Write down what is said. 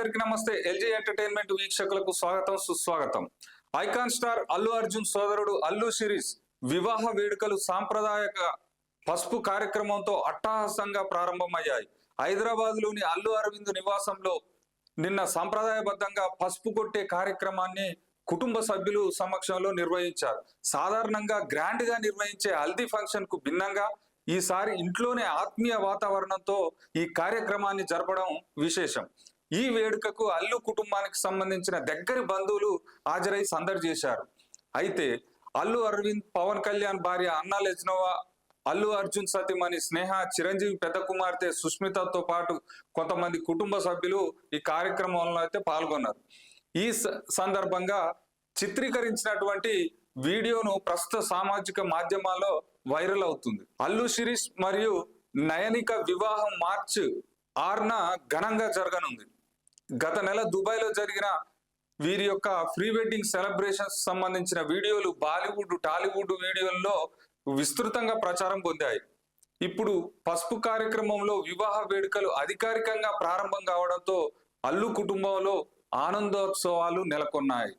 అందరికీ నమస్తే. LG entertainment వీక్షకులకు స్వాగతం, సుస్వాగతం. ఐకాన్ స్టార్ అల్లు అర్జున్ సోదరుడు అల్లు శిరీష్ వివాహ వేడుకలు సాంప్రదాయక పసుపు కార్యక్రమంతో అట్టహాసంగా ప్రారంభమయ్యాయి. హైదరాబాద్ లోని అల్లు అరవింద్ నివాసంలో నిన్న సాంప్రదాయబద్ధంగా పసుపు కొట్టే కార్యక్రమాన్ని కుటుంబ సభ్యులు సమక్షంలో నిర్వహించారు. సాధారణంగా గ్రాండ్ గా నిర్వహించే హల్దీ ఫంక్షన్ కు భిన్నంగా ఈసారి ఇంట్లోనే ఆత్మీయ వాతావరణంతో ఈ కార్యక్రమాన్ని జరపడం విశేషం. ఈ వేడుకకు అల్లు కుటుంబానికి సంబంధించిన దగ్గరి బంధువులు హాజరై సందడి చేశారు. అయితే అల్లు అరవింద్, పవన్ కళ్యాణ్ భార్య అన్నా లెజ్నోవా, అల్లు అర్జున్ సతీమణి స్నేహ, చిరంజీవి పెద్ద కుమార్తె సుష్మితతో పాటు కొంతమంది కుటుంబ సభ్యులు ఈ కార్యక్రమంలో అయితే పాల్గొన్నారు. ఈ సందర్భంగా చిత్రీకరించినటువంటి వీడియోను ప్రస్తుత సామాజిక మాధ్యమాల్లో వైరల్ అవుతుంది. అల్లు శిరీష్ మరియు నయనిక వివాహం మార్చి 6న ఘనంగా జరగనుంది. గత నెల దుబాయ్ లో జరిగిన వీరి యొక్క ప్రీ వెడ్డింగ్ సెలబ్రేషన్స్ సంబంధించిన వీడియోలు బాలీవుడ్, టాలీవుడ్ వీడియోల్లో విస్తృతంగా ప్రచారం పొందాయి. ఇప్పుడు పసుపు కార్యక్రమంలో వివాహ వేడుకలు అధికారికంగా ప్రారంభం కావడంతో అల్లు కుటుంబంలో ఆనందోత్సవాలు నెలకొన్నాయి.